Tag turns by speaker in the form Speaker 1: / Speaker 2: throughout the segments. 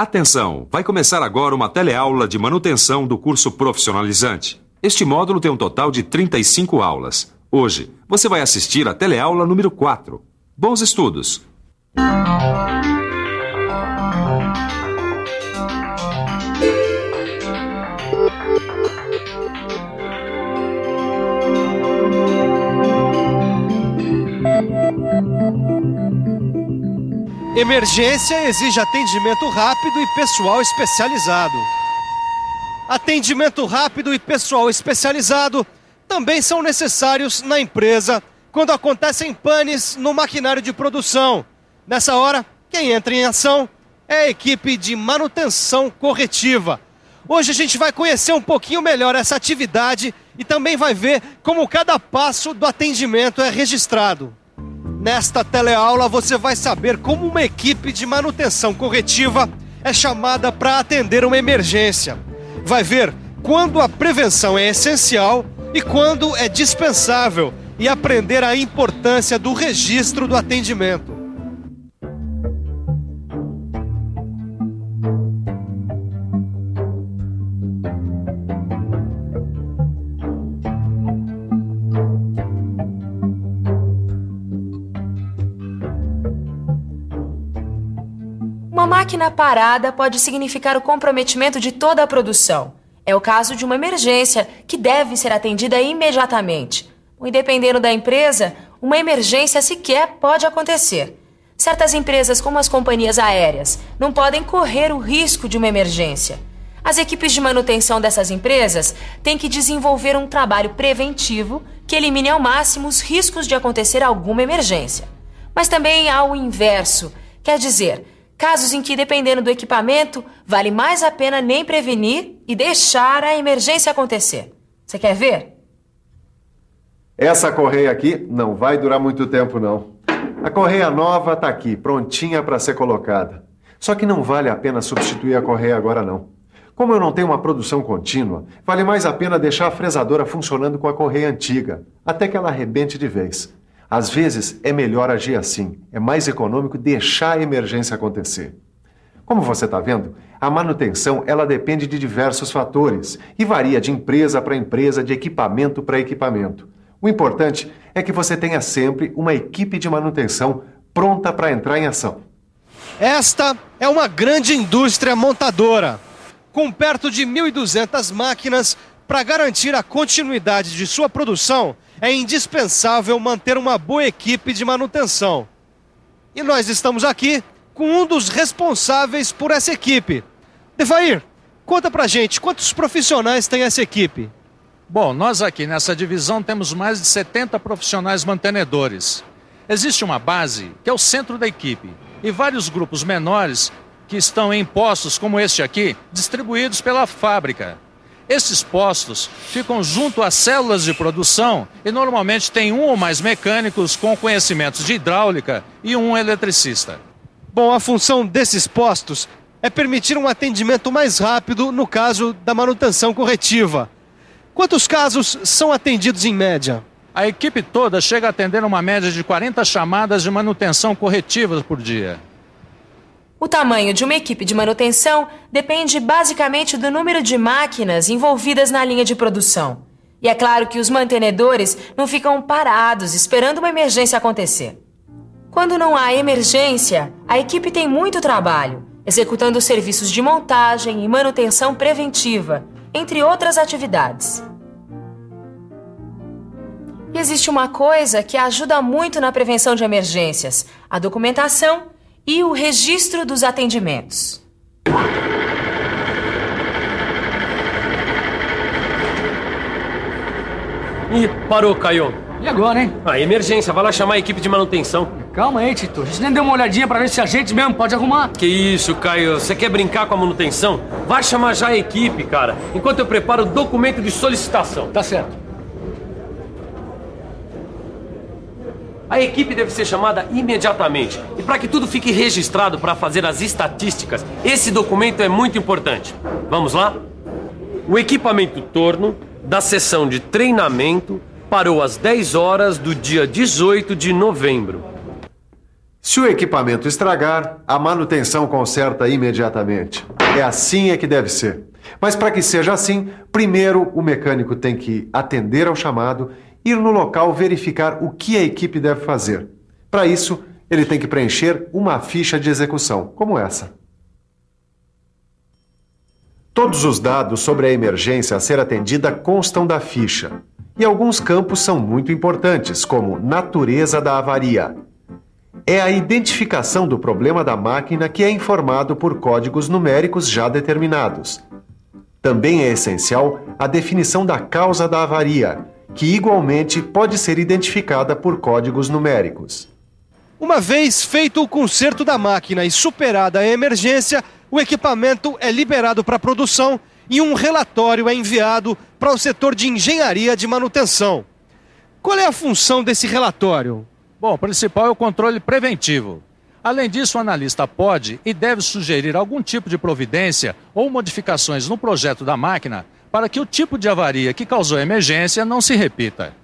Speaker 1: Atenção! Vai começar agora uma teleaula de manutenção do curso profissionalizante. Este módulo tem um total de 35 aulas. Hoje, você vai assistir a teleaula número 4. Bons estudos!
Speaker 2: Emergência exige atendimento rápido e pessoal especializado. Atendimento rápido e pessoal especializado também são necessários na empresa quando acontecem panes no maquinário de produção. Nessa hora, quem entra em ação é a equipe de manutenção corretiva. Hoje a gente vai conhecer um pouquinho melhor essa atividade e também vai ver como cada passo do atendimento é registrado. Nesta teleaula você vai saber como uma equipe de manutenção corretiva é chamada para atender uma emergência. Vai ver quando a prevenção é essencial e quando é dispensável e aprender a importância do registro do atendimento.
Speaker 3: Uma máquina parada pode significar o comprometimento de toda a produção. É o caso de uma emergência que deve ser atendida imediatamente. E dependendo da empresa, uma emergência sequer pode acontecer. Certas empresas, como as companhias aéreas, não podem correr o risco de uma emergência. As equipes de manutenção dessas empresas têm que desenvolver um trabalho preventivo que elimine ao máximo os riscos de acontecer alguma emergência. Mas também há o inverso, quer dizer, casos em que, dependendo do equipamento, vale mais a pena nem prevenir e deixar a emergência acontecer. Você quer ver?
Speaker 4: Essa correia aqui não vai durar muito tempo, não. A correia nova está aqui, prontinha para ser colocada. Só que não vale a pena substituir a correia agora, não. Como eu não tenho uma produção contínua, vale mais a pena deixar a fresadora funcionando com a correia antiga, até que ela arrebente de vez. Às vezes, é melhor agir assim. É mais econômico deixar a emergência acontecer. Como você está vendo, a manutenção ela depende de diversos fatores e varia de empresa para empresa, de equipamento para equipamento. O importante é que você tenha sempre uma equipe de manutenção pronta para entrar em ação.
Speaker 2: Esta é uma grande indústria montadora, com perto de 1.200 máquinas. Para garantir a continuidade de sua produção, é indispensável manter uma boa equipe de manutenção. E nós estamos aqui com um dos responsáveis por essa equipe. Devair, conta pra gente, quantos profissionais tem essa equipe?
Speaker 5: Bom, nós aqui nessa divisão temos mais de 70 profissionais mantenedores. Existe uma base, que é o centro da equipe, e vários grupos menores que estão em postos como este aqui, distribuídos pela fábrica. Esses postos ficam junto às células de produção e normalmente tem um ou mais mecânicos com conhecimentos de hidráulica e um eletricista.
Speaker 2: Bom, a função desses postos é permitir um atendimento mais rápido no caso da manutenção corretiva. Quantos casos são atendidos em média?
Speaker 5: A equipe toda chega a atender uma média de 40 chamadas de manutenção corretiva por dia.
Speaker 3: O tamanho de uma equipe de manutenção depende basicamente do número de máquinas envolvidas na linha de produção. E é claro que os mantenedores não ficam parados esperando uma emergência acontecer. Quando não há emergência, a equipe tem muito trabalho, executando serviços de montagem e manutenção preventiva, entre outras atividades. E existe uma coisa que ajuda muito na prevenção de emergências: a documentação e o registro dos atendimentos.
Speaker 6: Ih, parou, Caio.
Speaker 7: E agora, hein?
Speaker 6: Emergência, vai lá chamar a equipe de manutenção.
Speaker 7: Calma aí, Tito. A gente nem deu uma olhadinha pra ver se a gente mesmo pode arrumar.
Speaker 6: Que isso, Caio? Você quer brincar com a manutenção? Vai chamar já a equipe, cara, enquanto eu preparo o documento de solicitação.
Speaker 7: Tá certo.
Speaker 6: A equipe deve ser chamada imediatamente. E para que tudo fique registrado para fazer as estatísticas, esse documento é muito importante. Vamos lá? O equipamento torno da sessão de treinamento parou às 10 horas do dia 18 de novembro.
Speaker 4: Se o equipamento estragar, a manutenção conserta imediatamente. É assim que deve ser. Mas para que seja assim, primeiro o mecânico tem que atender ao chamado, ir no local verificar o que a equipe deve fazer. Para isso, ele tem que preencher uma ficha de execução, como essa. Todos os dados sobre a emergência a ser atendida constam da ficha. E alguns campos são muito importantes, como natureza da avaria. É a identificação do problema da máquina que é informado por códigos numéricos já determinados. Também é essencial a definição da causa da avaria, que igualmente pode ser identificada por códigos numéricos.
Speaker 2: Uma vez feito o conserto da máquina e superada a emergência, o equipamento é liberado para produção e um relatório é enviado para o setor de engenharia de manutenção. Qual é a função desse relatório?
Speaker 5: Bom, o principal é o controle preventivo. Além disso, o analista pode e deve sugerir algum tipo de providência ou modificações no projeto da máquina para que o tipo de avaria que causou a emergência não se repita.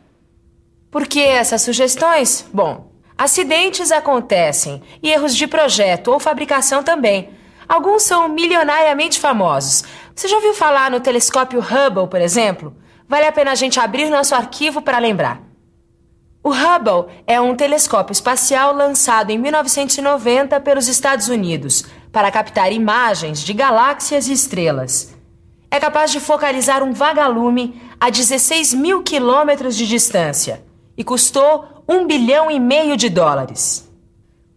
Speaker 3: Por que essas sugestões? Bom, acidentes acontecem e erros de projeto ou fabricação também. Alguns são milionariamente famosos. Você já ouviu falar no telescópio Hubble, por exemplo? Vale a pena a gente abrir nosso arquivo para lembrar. O Hubble é um telescópio espacial lançado em 1990 pelos Estados Unidos para captar imagens de galáxias e estrelas. É capaz de focalizar um vagalume a 16 mil quilômetros de distância e custou $1,5 bilhão.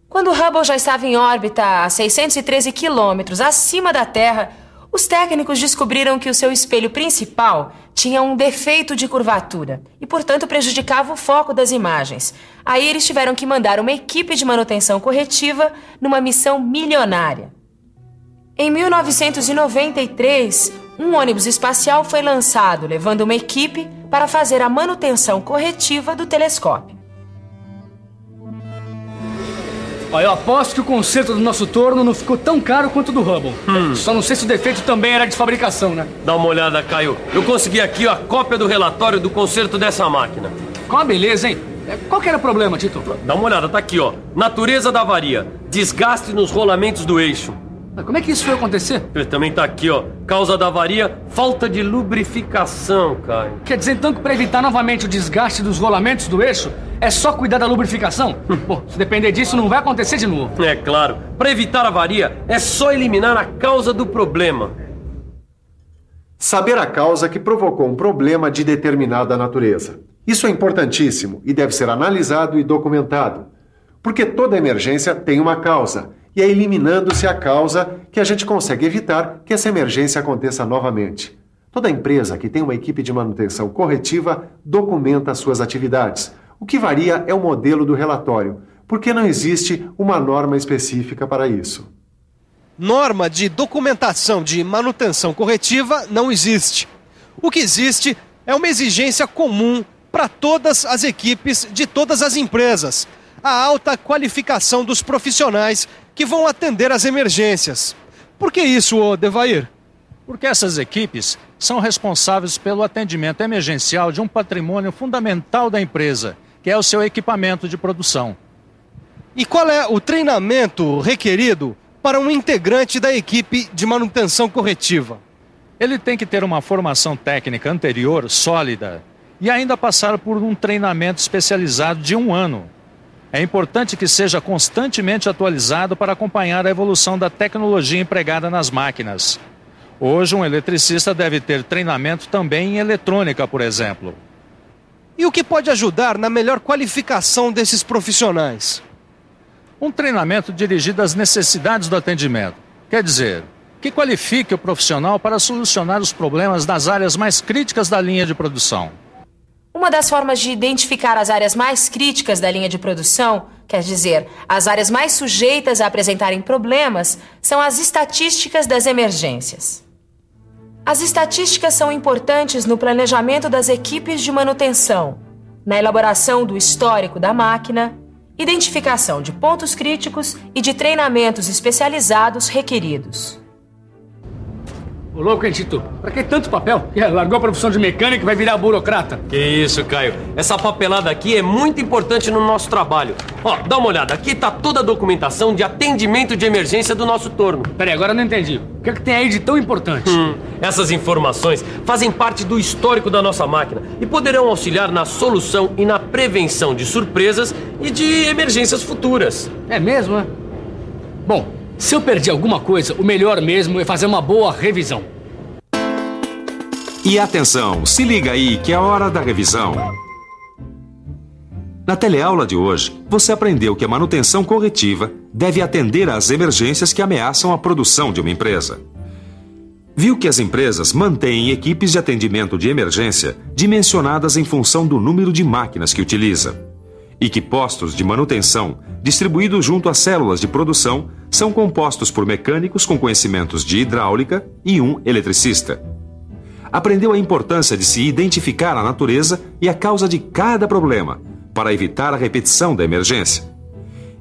Speaker 3: Quando o Hubble já estava em órbita a 613 quilômetros acima da Terra, os técnicos descobriram que o seu espelho principal tinha um defeito de curvatura e, portanto, prejudicava o foco das imagens. Aí eles tiveram que mandar uma equipe de manutenção corretiva numa missão milionária. Em 1993, um ônibus espacial foi lançado, levando uma equipe para fazer a manutenção corretiva do telescópio.
Speaker 7: Ó, eu aposto que o conserto do nosso torno não ficou tão caro quanto o do Hubble. Só não sei se o defeito também era de fabricação, né?
Speaker 6: Dá uma olhada, Caio. Eu consegui aqui a cópia do relatório do conserto dessa máquina.
Speaker 7: Ficou uma beleza, hein? Qual que era o problema, Tito?
Speaker 6: Dá uma olhada, tá aqui, ó. Natureza da avaria. Desgaste nos rolamentos do eixo.
Speaker 7: Como é que isso foi acontecer?
Speaker 6: Também tá aqui, ó. Causa da avaria, falta de lubrificação, Caio.
Speaker 7: Quer dizer, então, que para evitar novamente o desgaste dos rolamentos do eixo, é só cuidar da lubrificação? Bom, se depender disso, não vai acontecer de novo.
Speaker 6: É claro. Para evitar a avaria, é só eliminar a causa do problema.
Speaker 4: Saber a causa que provocou um problema de determinada natureza. Isso é importantíssimo e deve ser analisado e documentado. Porque toda emergência tem uma causa. E é eliminando-se a causa que a gente consegue evitar que essa emergência aconteça novamente. Toda empresa que tem uma equipe de manutenção corretiva documenta suas atividades. O que varia é o modelo do relatório, porque não existe uma norma específica para isso.
Speaker 2: Norma de documentação de manutenção corretiva não existe. O que existe é uma exigência comum para todas as equipes de todas as empresas. A alta qualificação dos profissionais que vão atender as emergências. Por que isso, Devair?
Speaker 5: Porque essas equipes são responsáveis pelo atendimento emergencial de um patrimônio fundamental da empresa, que é o seu equipamento de produção.
Speaker 2: E qual é o treinamento requerido para um integrante da equipe de manutenção corretiva?
Speaker 5: Ele tem que ter uma formação técnica anterior sólida e ainda passar por um treinamento especializado de 1 ano. É importante que seja constantemente atualizado para acompanhar a evolução da tecnologia empregada nas máquinas. Hoje, um eletricista deve ter treinamento também em eletrônica, por exemplo.
Speaker 2: E o que pode ajudar na melhor qualificação desses profissionais?
Speaker 5: Um treinamento dirigido às necessidades do atendimento. Quer dizer, que qualifique o profissional para solucionar os problemas das áreas mais críticas da linha de produção.
Speaker 3: Uma das formas de identificar as áreas mais críticas da linha de produção, quer dizer, as áreas mais sujeitas a apresentarem problemas, são as estatísticas das emergências. As estatísticas são importantes no planejamento das equipes de manutenção, na elaboração do histórico da máquina, identificação de pontos críticos e de treinamentos especializados requeridos.
Speaker 7: Ô louco, hein, Tito? Pra que tanto papel? Largou a profissão de mecânico e vai virar burocrata?
Speaker 6: Que isso, Caio. Essa papelada aqui é muito importante no nosso trabalho. Ó, dá uma olhada. Aqui tá toda a documentação de atendimento de emergência do nosso torno.
Speaker 7: Peraí, agora eu não entendi. O que é que tem aí de tão importante?
Speaker 6: Essas informações fazem parte do histórico da nossa máquina e poderão auxiliar na solução e na prevenção de surpresas e de emergências futuras.
Speaker 7: É mesmo, é? Bom, se eu perdi alguma coisa, o melhor mesmo é fazer uma boa revisão.
Speaker 1: E atenção, se liga aí que é a hora da revisão. Na teleaula de hoje, você aprendeu que a manutenção corretiva deve atender às emergências que ameaçam a produção de uma empresa. Viu que as empresas mantêm equipes de atendimento de emergência dimensionadas em função do número de máquinas que utiliza. E que postos de manutenção, distribuídos junto às células de produção, são compostos por mecânicos com conhecimentos de hidráulica e um eletricista. Aprendeu a importância de se identificar a natureza e a causa de cada problema, para evitar a repetição da emergência.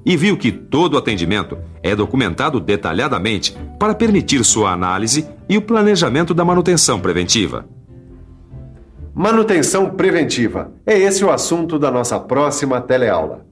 Speaker 1: E viu que todo o atendimento é documentado detalhadamente para permitir sua análise e o planejamento da manutenção preventiva.
Speaker 4: Manutenção preventiva. É esse o assunto da nossa próxima teleaula.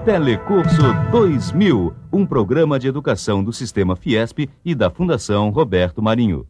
Speaker 8: Telecurso 2000, um programa de educação do Sistema Fiesp e da Fundação Roberto Marinho.